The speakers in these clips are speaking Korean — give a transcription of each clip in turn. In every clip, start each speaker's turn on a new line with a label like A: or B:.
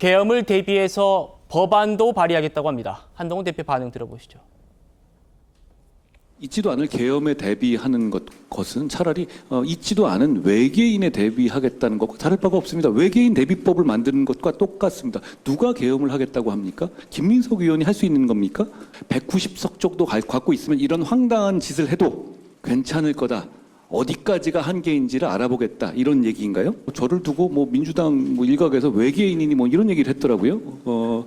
A: 계엄을 대비해서 법안도 발의하겠다고 합니다. 한동훈 대표 반응 들어보시죠.
B: 있지도 않을 계엄에 대비하는 것은 차라리 있지도 않은 외계인에 대비하겠다는 것과 다를 바가 없습니다. 외계인 대비법을 만드는 것과 똑같습니다. 누가 계엄을 하겠다고 합니까? 김민석 의원이 할 수 있는 겁니까? 190석 정도 갖고 있으면 이런 황당한 짓을 해도 괜찮을 거다. 어디까지가 한계인지를 알아보겠다. 이런 얘기인가요? 저를 두고 민주당 일각에서 외계인이니 이런 얘기를 했더라고요.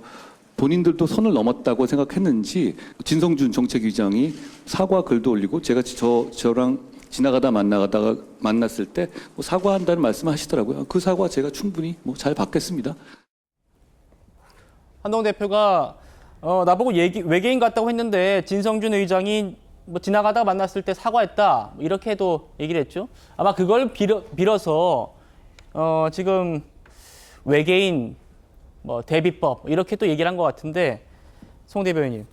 B: 본인들도 선을 넘었다고 생각했는지 진성준 정책위장이 사과 글도 올리고 제가 저랑 지나가다 만났을 때 사과한다는 말씀을 하시더라고요. 그 사과 제가 충분히 잘 받겠습니다.
A: 한동훈 대표가 나보고 외계인 같다고 했는데 진성준 의장이 지나가다가 만났을 때 사과했다 이렇게도 얘기를 했죠. 아마 그걸 빌어서 지금 외계인 대비법 이렇게 또 얘기를 한 것 같은데 송 대변인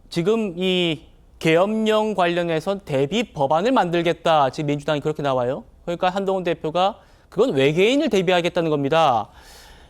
A: 지금 이 계엄령 관련해서 대비 법안을 만들겠다 지금 민주당이 그렇게 나와요. 그러니까 한동훈 대표가 그건 외계인을 대비하겠다는 겁니다.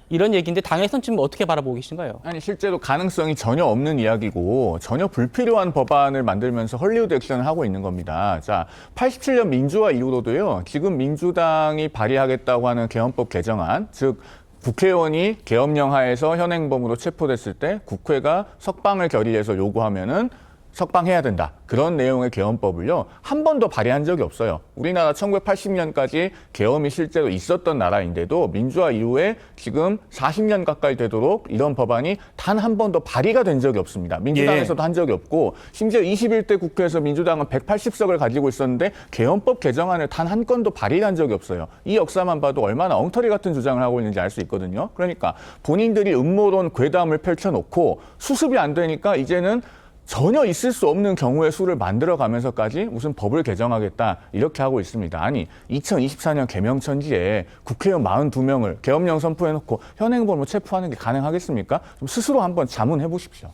A: 이런 얘기인데 당에서는 지금 어떻게 바라보고 계신가요?
C: 아니 실제로 가능성이 전혀 없는 이야기고 전혀 불필요한 법안을 만들면서 헐리우드 액션을 하고 있는 겁니다. 자, 87년 민주화 이후로도요. 지금 민주당이 발의하겠다고 하는 계엄법 개정안, 즉 국회의원이 계엄령 하에서 현행범으로 체포됐을 때 국회가 석방을 결의해서 요구하면은 석방해야 된다. 그런 내용의 계엄법을요. 한 번도 발의한 적이 없어요. 우리나라 1980년까지 계엄이 실제로 있었던 나라인데도 민주화 이후에 지금 40년 가까이 되도록 이런 법안이 단 한 번도 발의가 된 적이 없습니다. 민주당에서도 한 적이 없고 심지어 21대 국회에서 민주당은 180석을 가지고 있었는데 계엄법 개정안을 단 한 건도 발의한 적이 없어요. 이 역사만 봐도 얼마나 엉터리 같은 주장을 하고 있는지 알 수 있거든요. 그러니까 본인들이 음모론 괴담을 펼쳐놓고 수습이 안 되니까 이제는 전혀 있을 수 없는 경우의 수를 만들어가면서까지 무슨 법을 개정하겠다 이렇게 하고 있습니다. 아니 2024년 개명천지에 국회의원 42명을 계엄령 선포해놓고 현행범으로 체포하는 게 가능하겠습니까? 좀 스스로 한번 자문해 보십시오.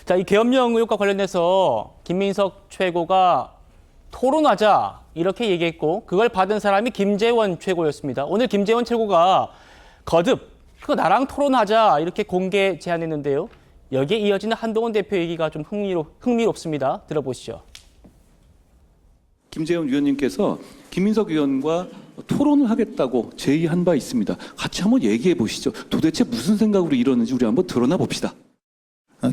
A: 자, 이 계엄령 의혹과 관련해서 김민석 최고가 토론하자 이렇게 얘기했고 그걸 받은 사람이 김재원 최고였습니다. 오늘 김재원 최고가 거듭 그거 나랑 토론하자 이렇게 공개 제안했는데요. 여기에 이어지는 한동훈 대표 얘기가 좀 흥미롭습니다. 들어보시죠.
B: 김재원 위원님께서 김민석 의원과 토론을 하겠다고 제의한 바 있습니다. 같이 한번 얘기해 보시죠. 도대체 무슨 생각으로 이러는지 우리 한번 드러나 봅시다.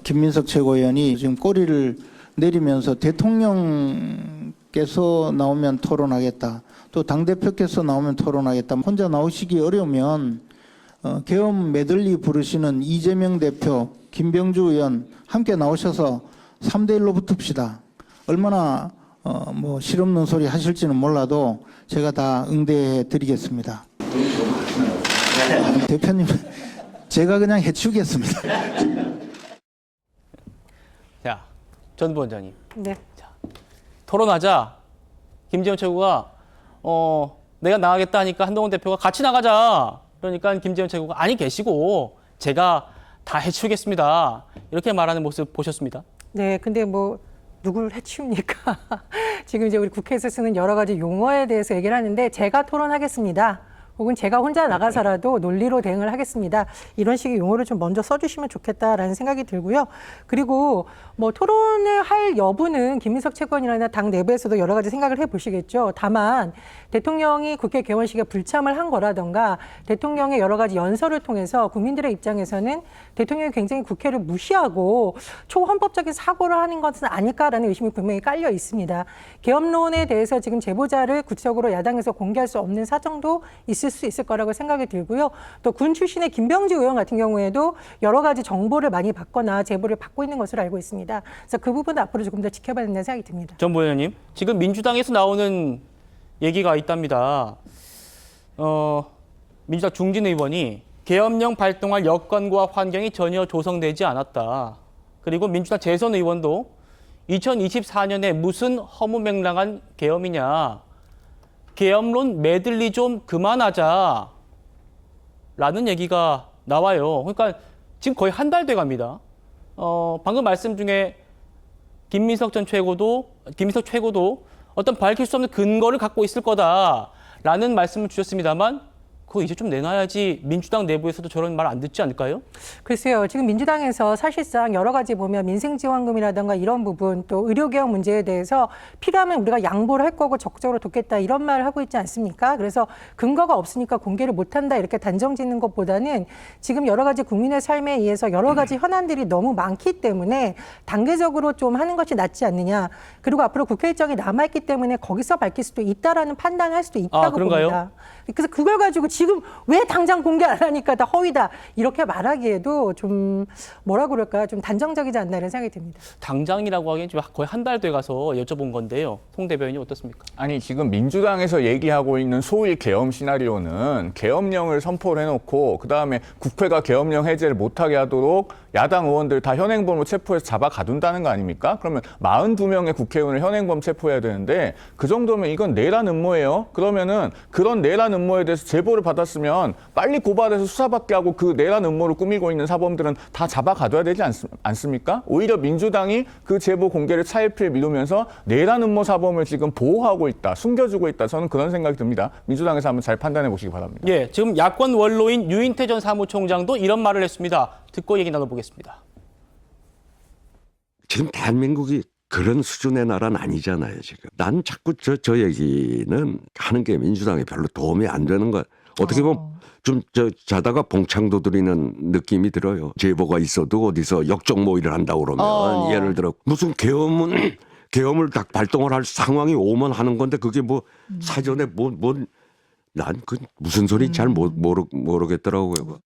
D: 김민석 최고위원이 지금 꼬리를 내리면서 대통령께서 나오면 토론하겠다. 또 당대표께서 나오면 토론하겠다. 혼자 나오시기 어려우면 계엄 메들리 부르시는 이재명 대표, 김병주 의원 함께 나오셔서 3대1로 붙읍시다. 얼마나 실없는 소리 하실지는 몰라도 제가 다 응대해 드리겠습니다. 대표님, 제가 그냥 해치우겠습니다.
A: 자, 전 부원장님.
E: 네.
A: 자, 토론하자. 김재원 최고가 내가 나가겠다 하니까 한동훈 대표가 같이 나가자. 그러니까 김재원 최고가 아니 계시고 제가 다 해치우겠습니다. 이렇게 말하는 모습 보셨습니다.
E: 네, 근데 누구를 해치웁니까? 지금 이제 우리 국회에서 쓰는 여러 가지 용어에 대해서 얘기를 하는데 제가 토론하겠습니다. 혹은 제가 혼자 나가서라도 논리로 대응을 하겠습니다. 이런 식의 용어를 좀 먼저 써주시면 좋겠다라는 생각이 들고요. 그리고 토론을 할 여부는 김민석 최고위원이나 당 내부에서도 여러 가지 생각을 해보시겠죠. 다만 대통령이 국회 개원식에 불참을 한 거라던가 대통령의 여러 가지 연설을 통해서 국민들의 입장에서는 대통령이 굉장히 국회를 무시하고 초헌법적인 사고를 하는 것은 아닐까라는 의심이 분명히 깔려 있습니다. 계엄론에 대해서 지금 제보자를 구체적으로 야당에서 공개할 수 없는 사정도 있을 수 있을 거라고 생각이 들고요. 또 군 출신의 김병지 의원 같은 경우에도 여러 가지 정보를 많이 받거나 제보를 받고 있는 것으로 알고 있습니다. 그래서 그 부분은 앞으로 조금 더 지켜봐야 된다는 생각이 듭니다.
A: 전 부원장님, 지금 민주당에서 나오는 얘기가 있답니다. 민주당 중진 의원이 계엄령 발동할 여건과 환경이 전혀 조성되지 않았다. 그리고 민주당 재선 의원도 2024년에 무슨 허무맹랑한 계엄이냐. 계엄론 메들리 좀 그만하자. 라는 얘기가 나와요. 그러니까 지금 거의 한 달 돼 갑니다. 방금 말씀 중에 김민석 최고도 어떤 밝힐 수 없는 근거를 갖고 있을 거다라는 말씀을 주셨습니다만 그거 이제 좀 내놔야지 민주당 내부에서도 저런 말 안 듣지 않을까요?
E: 글쎄요. 지금 민주당에서 사실상 여러 가지 보면 민생지원금이라든가 이런 부분 또 의료개혁 문제에 대해서 필요하면 우리가 양보를 할 거고 적극적으로 돕겠다 이런 말을 하고 있지 않습니까? 그래서 근거가 없으니까 공개를 못한다 이렇게 단정 짓는 것보다는 지금 여러 가지 국민의 삶에 의해서 여러 가지 현안들이 너무 많기 때문에 단계적으로 좀 하는 것이 낫지 않느냐. 그리고 앞으로 국회 일정이 남아있기 때문에 거기서 밝힐 수도 있다라는 판단을 할 수도 있다고
A: 그런가요?
E: 봅니다. 그래서 그걸 가지고 지금 왜 당장 공개 안 하니까 다 허위다 이렇게 말하기에도 좀 뭐라 그럴까요? 좀 단정적이지 않나 이런 생각이 듭니다.
A: 당장이라고 하기엔 지금 거의 한 달 돼 가서 여쭤본 건데요. 송 대변인이 어떻습니까?
C: 아니 지금 민주당에서 얘기하고 있는 소위 계엄 시나리오는 계엄령을 선포를 해놓고 그다음에 국회가 계엄령 해제를 못하게 하도록 야당 의원들 다 현행범으로 체포해서 잡아 가둔다는 거 아닙니까? 그러면 42명의 국회의원을 현행범 체포해야 되는데 그 정도면 이건 내란 음모예요. 그러면은 그런 내란 음모에 대해서 제보를 받았으면 빨리 고발해서 수사받게 하고 그 내란 음모를 꾸미고 있는 사범들은 다 잡아 가둬야 되지 않습니까? 오히려 민주당이 그 제보 공개를 차일피일 미루면서 내란 음모 사범을 지금 보호하고 있다, 숨겨주고 있다. 저는 그런 생각이 듭니다. 민주당에서 한번 잘 판단해 보시기 바랍니다.
A: 예, 지금 야권 원로인 유인태 전 사무총장도 이런 말을 했습니다. 듣고 얘기 나눠보겠습니다.
F: 지금 대한민국이 그런 수준의 나라는 아니잖아요, 지금. 난 자꾸 저 얘기는 하는 게 민주당에 별로 도움이 안 되는 거. 어떻게 보면 좀 자다가 봉창도 드리는 느낌이 들어요. 제보가 있어도 어디서 역적 모의를 한다고 그러면 예를 들어 무슨 계엄을 딱 발동을 할 상황이 오면 하는 건데 그게 뭐 사전에 난 그 무슨 소리 잘 모르겠더라고요.